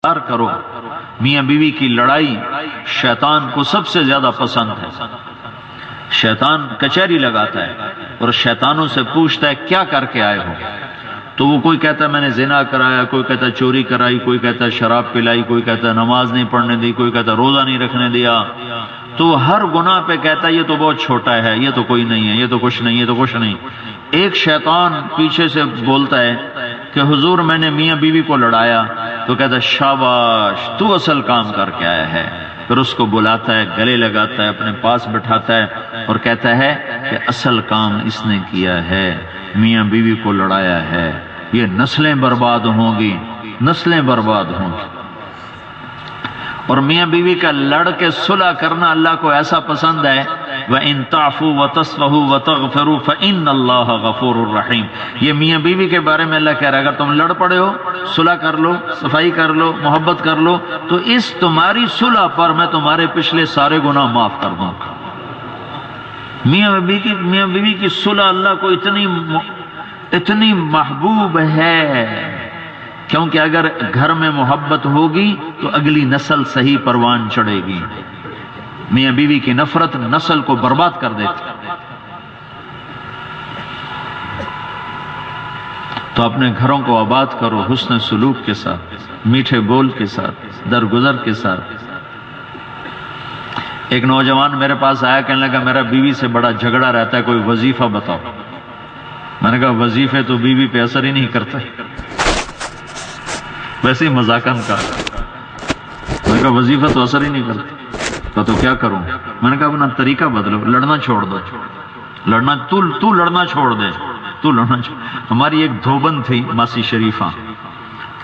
کرو۔ میاں بیوی کی لڑائی شیطان کو سب سے زیادہ پسند ہے۔ شیطان کچہری لگاتا ہے اور شیطانوں سے پوچھتا ہے کیا کر کے آئے ہو، تو وہ کوئی کہتا ہے میں نے زنا کرایا، کوئی کہتا ہے چوری کرائی، کوئی کہتا ہے شراب پلائی، کوئی کہتا ہے نماز نہیں پڑھنے دی، کوئی کہتا ہے روزہ نہیں رکھنے دیا۔ تو ہر گناہ پہ کہتا ہے یہ تو بہت چھوٹا ہے، یہ تو کوئی نہیں ہے، یہ تو کچھ نہیں، یہ تو کچھ نہیں۔ ایک شیطان پیچھے سے بولتا ہے کہ حضور میں نے میاں بیوی کو لڑایا، تو کہتا ہے شاباش تو اصل کام کر کے آیا ہے۔ پھر اس کو بلاتا ہے، گلے لگاتا ہے، اپنے پاس بٹھاتا ہے اور کہتا ہے کہ اصل کام اس نے کیا ہے، میاں بیوی کو لڑایا ہے، یہ نسلیں برباد ہوں گی، نسلیں برباد ہوں گی۔ اور میاں بیوی کا لڑ کے صلح کرنا اللہ کو ایسا پسند ہے، وَإِن تَعْفُوا وَتَصْفَحُوا وَتَغْفِرُوا فَإِنَّ اللَّهَ غَفُورٌ رَحِيمٌ۔ یہ میاں بیوی کے بارے میں اللہ کہہ رہا ہے اگر تم لڑ پڑے ہو، صلح کر لو، صفائی کر لو، محبت کر لو، تو اس تمہاری صلح پر میں تمہارے پچھلے سارے گناہ معاف کر دوں گا۔ میاں بیوی کی صلح اللہ کو اتنی محبوب ہے کیونکہ اگر گھر میں محبت ہوگی تو اگلی نسل صحیح پروان چڑھے گی۔ میاں بیوی کی نفرت نسل کو برباد کر دیتی۔ تو اپنے گھروں کو آباد کرو حسن سلوک کے ساتھ، میٹھے بول کے ساتھ، درگزر کے ساتھ۔ ایک نوجوان میرے پاس آیا، کہنے لگا میرا بیوی سے بڑا جھگڑا رہتا ہے، کوئی وظیفہ بتاؤ۔ میں نے کہا وظیفے تو بیوی پہ اثر ہی نہیں کرتے، ویسے ہی مذاقاً کہا۔ میں نے کہا وظیفہ تو اثر ہی نہیں کرتا، تو کیا کروں؟ میں نے کہا اپنا طریقہ بدلو، لڑنا چھوڑ دو، لڑنا تو لڑنا چھوڑ دے، تو لڑنا چھوڑ۔ ہماری ایک دھوبن تھی ماسی شریفہ،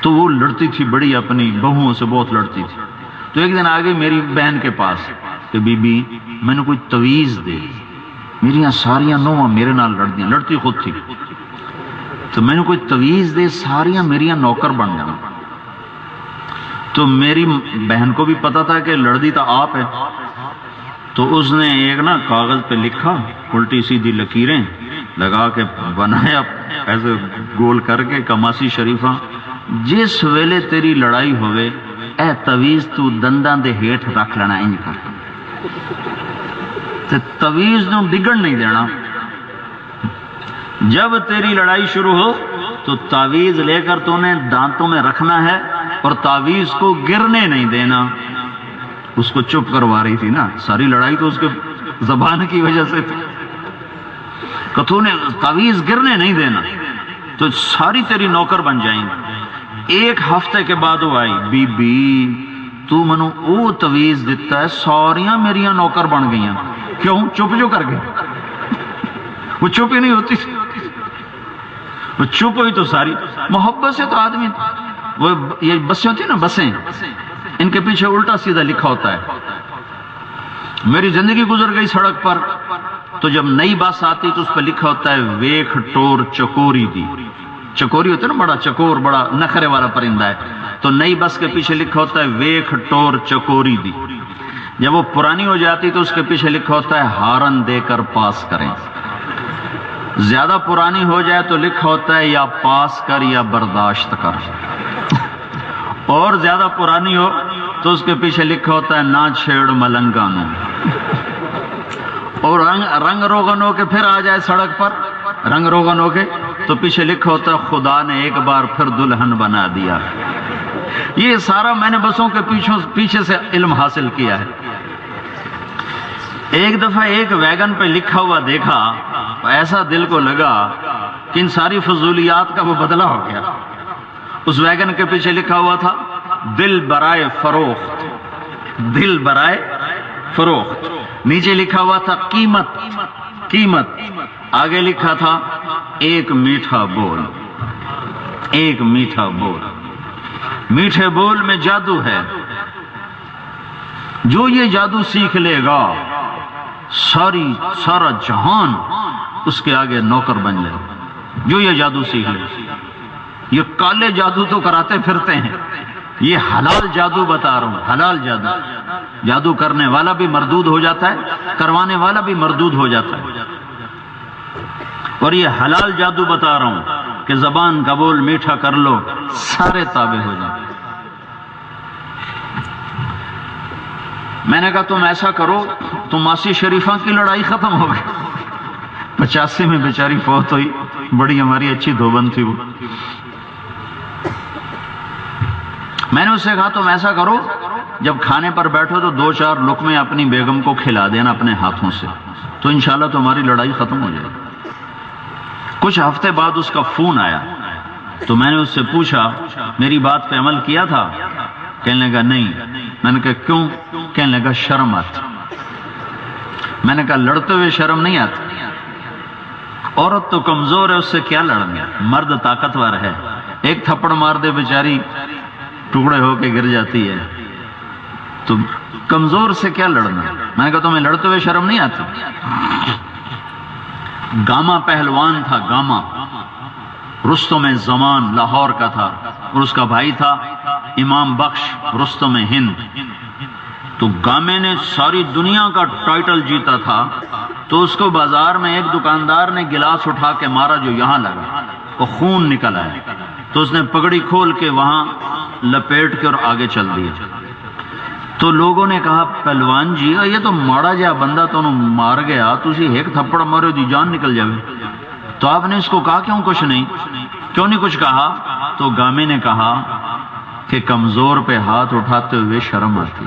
تو وہ لڑتی تھی بڑی، اپنی بہوؤں سے بہت لڑتی تھی۔ تو ایک دن آ گئی میری بہن کے پاس کہ بی بی میں نے کوئی تویز دے، میری یہاں ساریاں نوواں میرے نال لڑدیاں، لڑتی خود تھی، تو میں نے کوئی تویز دے ساریاں میری یہاں نوکر بن جانا۔ تو میری بہن کو بھی پتا تھا کہ لڑدی تو آپ ہے، تو اس نے ایک نا کاغذ پہ لکھا، الٹی سیدھی لکیریں لگا کے بنایا ایسے گول کر کے، کماسی شریفہ جس ویلے تیری لڑائی ہوئے اے تویز تو دنداں دے ہیٹھ رکھ لینا، انج کر تے تویز نو ڈگن نہیں دینا۔ جب تیری لڑائی شروع ہو تو تعویذ لے کر تو نے دانتوں میں رکھنا ہے اور تعویذ کو گرنے نہیں دینا۔ اس کو چپ کروا رہی تھی نا، ساری لڑائی تو اس کے زبان کی وجہ سے تھی، کہ تو نے تعویذ گرنے نہیں دینا تو ساری تیری نوکر بن جائیں گی۔ ایک ہفتے کے بعد وہ آئی، بی بی تو منو او تعویذ دیتا ہے، ساریاں میریاں نوکر بن گئیاں، کیوں؟ چپ جو کر گئے۔ وہ چپ ہی نہیں ہوتی، وہ چپ ہوئی تو ساری محبت سے تو آدمی، وہ یہ بسیں ہوتی نا، بسیں، ان کے پیچھے الٹا سیدھا لکھا ہوتا ہے۔ میری زندگی گزر گئی سڑک پر، تو جب نئی بس آتی تو اس پہ لکھا ہوتا ہے ویکھ ٹور چکوری دی۔ چکوری ہوتا ہے نا، بڑا چکور، بڑا نخرے والا پرندہ ہے، تو نئی بس کے پیچھے لکھا ہوتا ہے ویکھ ٹور چکوری دی۔ جب وہ پرانی ہو جاتی تو اس کے پیچھے لکھا ہوتا ہے ہارن دے کر پاس کریں۔ زیادہ پرانی ہو جائے تو لکھا ہوتا ہے یا پاس کر یا برداشت کر، اور زیادہ پرانی ہو تو اس کے پیچھے لکھا ہوتا ہے نہ چھیڑ ملنگانو۔ اور رنگ روغن ہو کے پھر آ جائے سڑک پر، رنگ روغن ہو کے، تو پیچھے لکھا ہوتا ہے خدا نے ایک بار پھر دلہن بنا دیا۔ یہ سارا میں نے بسوں کے پیچھے سے علم حاصل کیا ہے۔ ایک دفعہ ایک ویگن پہ لکھا ہوا دیکھا، ایسا دل کو لگا کہ ان ساری فضولیات کا وہ بدلہ ہو گیا۔ اس ویگن کے پیچھے لکھا ہوا تھا دل برائے فروخت، دل برائے فروخت۔ نیچے لکھا ہوا تھا قیمت، قیمت۔ آگے لکھا تھا ایک میٹھا بول، ایک میٹھا بول۔ میٹھے بول میں جادو ہے، جو یہ جادو سیکھ لے گا سارا جہان اس کے آگے نوکر بن جائے، جو یہ جادو سیکھ لے۔ یہ کالے جادو تو کراتے پھرتے ہیں، یہ حلال جادو بتا رہا ہوں، حلال جادو۔ جادو کرنے والا بھی مردود ہو جاتا ہے، کروانے والا بھی مردود ہو جاتا ہے، اور یہ حلال جادو بتا رہا ہوں کہ زبان کا بول میٹھا کر لو، سارے تابع ہو جائیں۔ میں نے کہا تم ایسا کرو، تم ماسی شریفہ کی لڑائی ختم ہو گئی، 85 میں بیچاری فوت ہوئی، بڑی ہماری اچھی دھوبن تھی وہ۔ میں نے اس سے کہا تم ایسا کرو، جب کھانے پر بیٹھو تو 2-4 لقمے اپنی بیگم کو کھلا دینا اپنے ہاتھوں سے، تو انشاءاللہ تمہاری لڑائی ختم ہو جائے گی۔ کچھ ہفتے بعد اس کا فون آیا، تو میں نے اس سے پوچھا میری بات پہ عمل کیا تھا؟ کہنے لگا نہیں۔ میں نے کہا کیوں؟ کہنے لگا شرم آتی۔ میں نے کہا لڑتے ہوئے شرم نہیں آتی؟ عورت تو کمزور ہے، اس سے کیا لڑنا، مرد طاقتور ہے، ایک تھپڑ مار دے بیچاری ٹکڑے ہو کے گر جاتی ہے، تو کمزور سے کیا لڑنا۔ میں نے کہا تمہیں لڑتے ہوئے شرم نہیں آتی؟ گاما پہلوان تھا، گاما رستم زمان لاہور کا تھا، اور اس کا بھائی تھا امام بخش رستم ہند۔ تو گامے نے ساری دنیا کا ٹائٹل جیتا تھا، تو اس کو بازار میں ایک دکاندار نے گلاس اٹھا کے مارا جو یہاں لگا، وہ خون نکل آیا، تو اس نے پگڑی کھول کے وہاں لپیٹ کے اور آگے چل دیا۔ تو لوگوں نے کہا پہلوان جی یہ تو ماڑا جا بندہ تو مار گیا، تسی ایک تھپڑ مارو دی جان نکل جاوے۔ تو آپ نے اس کو کہا کیوں کچھ نہیں، کیوں نہیں کچھ کہا؟ تو گامے نے کہا کہ کمزور پہ ہاتھ اٹھاتے ہوئے شرم آتی،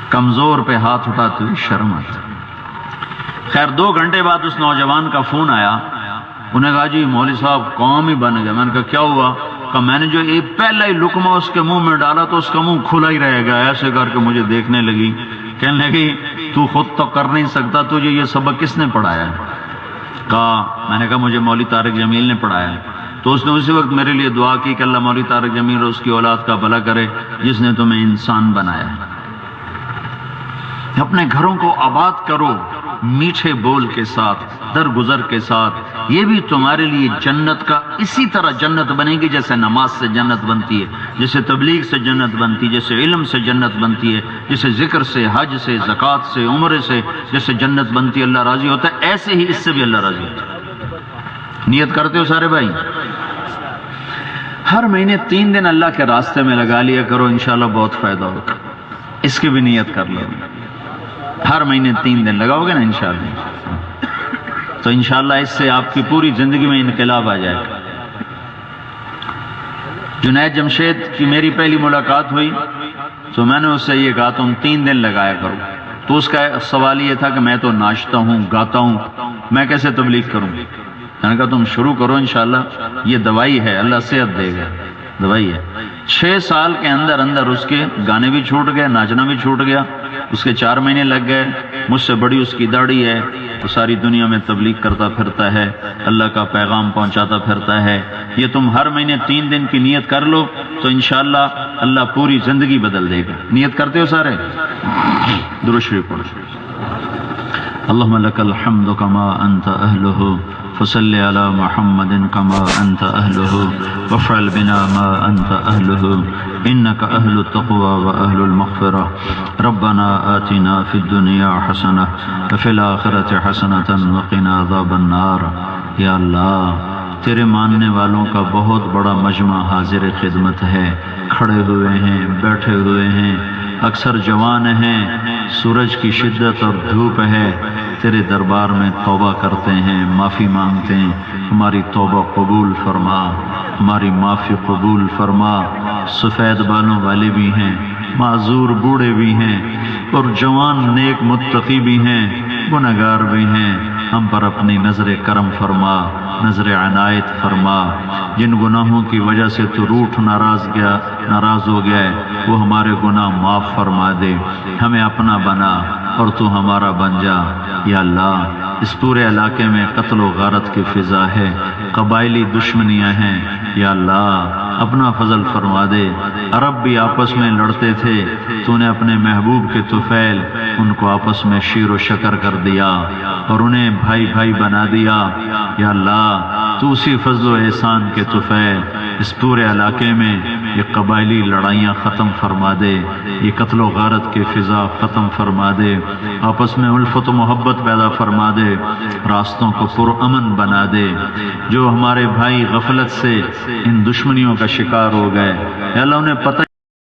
کمزور پہ ہاتھ اٹھاتے ہوئے شرم آتی۔ خیر 2 گھنٹے بعد اس نوجوان کا فون آیا، انہیں کہا جی مولوی صاحب کام ہی بن گیا۔ میں نے کہا کیا ہوا؟ کہ میں نے جو ایک پہلا ہی لقمہ اس کے منہ میں ڈالا تو اس کا منہ کھلا ہی رہ گیا، ایسے کر کے مجھے دیکھنے لگی، کہنے لگی تو خود تو کر نہیں سکتا، تجھے یہ سبق کس نے پڑھایا؟ میں نے کہا مجھے مولوی طارق جمیل نے پڑھایا۔ تو اس نے اسی وقت میرے لیے دعا کی کہ اللہ مولوی طارق جمیل اور اس کی اولاد کا بھلا کرے جس نے تمہیں انسان بنایا۔ اپنے گھروں کو آباد کرو میٹھے بول کے ساتھ، درگزر کے ساتھ، یہ بھی تمہارے لیے جنت کا اسی طرح جنت بنے گی جیسے نماز سے جنت بنتی ہے، جیسے تبلیغ سے جنت بنتی ہے، جیسے علم سے جنت بنتی ہے، جیسے ذکر سے، حج سے، زکوٰۃ سے، عمرے سے جیسے جنت بنتی ہے، اللہ راضی ہوتا ہے، ایسے ہی اس سے بھی اللہ راضی ہوتا ہے۔ نیت کرتے ہو سارے بھائی؟ ہر مہینے 3 دن اللہ کے راستے میں لگا لیا کرو، انشاءاللہ بہت فائدہ ہوگا۔ اس کی بھی نیت کر لو، ہر مہینے 3 دن لگاؤ گے نا انشاءاللہ، تو انشاءاللہ اس سے آپ کی پوری زندگی میں انقلاب آ جائے گا۔ جنید جمشید کی میری پہلی ملاقات ہوئی تو میں نے اس سے یہ کہا تم 3 دن لگایا کرو، تو اس کا سوال یہ تھا کہ میں تو ناچتا ہوں، گاتا ہوں، میں کیسے تبلیغ کروں؟ میں نے کہا تم شروع کرو، انشاءاللہ یہ دوائی ہے، اللہ صحت دے گا، دوائی ہے۔ 6 سال کے اندر اندر اس کے گانے بھی چھوٹ گئے، ناچنا بھی چھوٹ گیا، اس کے 4 مہینے لگ گئے، مجھ سے بڑی اس کی داڑھی ہے، وہ ساری دنیا میں تبلیغ کرتا پھرتا ہے، اللہ کا پیغام پہنچاتا پھرتا ہے۔ یہ تم ہر مہینے 3 دن کی نیت کر لو تو انشاءاللہ اللہ پوری زندگی بدل دے گا۔ نیت کرتے ہو سارے؟ درود شریف پڑھو۔ اللہم لک الحمد کما انت اہلہ فصل علی محمد کما انت اہلہ وافعل بنا ما انت اہلہ انک اہل التقوی و اہل المغفرہ ربنا آتنا فی الدنیا حسنہ وفی الآخرۃ حسنۃ وقنا عذاب النار۔ یا اللہ تیرے ماننے والوں کا بہت بڑا مجمع حاضر خدمت ہے، کھڑے ہوئے ہیں، بیٹھے ہوئے ہیں، اکثر جوان ہیں، سورج کی شدت اور دھوپ ہے، تیرے دربار میں توبہ کرتے ہیں، معافی مانگتے ہیں، ہماری توبہ قبول فرما، ہماری معافی قبول فرما۔ سفید بالوں والے بھی ہیں، معذور بوڑھے بھی ہیں، اور جوان نیک متقی بھی ہیں، گنہگار بھی ہیں، ہم پر اپنی نظر کرم فرما، نظر عنایت فرما۔ جن گناہوں کی وجہ سے تو روٹھ ناراض ہو گیا ہے وہ ہمارے گناہ معاف فرما دے، ہمیں اپنا بنا اور تو ہمارا بن جا۔ یا اللہ اس پورے علاقے میں قتل و غارت کی فضا ہے، قبائلی دشمنیاں ہیں، یا اللہ اپنا فضل فرما دے۔ عرب بھی آپس میں لڑتے تھے، تو نے اپنے محبوب کے طفیل ان کو آپس میں شیر و شکر کر دیا اور انہیں بھائی بھائی بنا دیا۔ یا اللہ تو اسی فضل و احسان کے طفیل اس پورے علاقے میں یہ قبائلی لڑائیاں ختم فرما دے، یہ قتل و غارت کی فضا ختم فرما دے، آپس میں الفت و محبت پیدا فرما دے، راستوں کو پرامن بنا دے۔ جو ہمارے بھائی غفلت سے ان دشمنیوں کا شکار ہو گئے، یا اللہ انہیں پتہ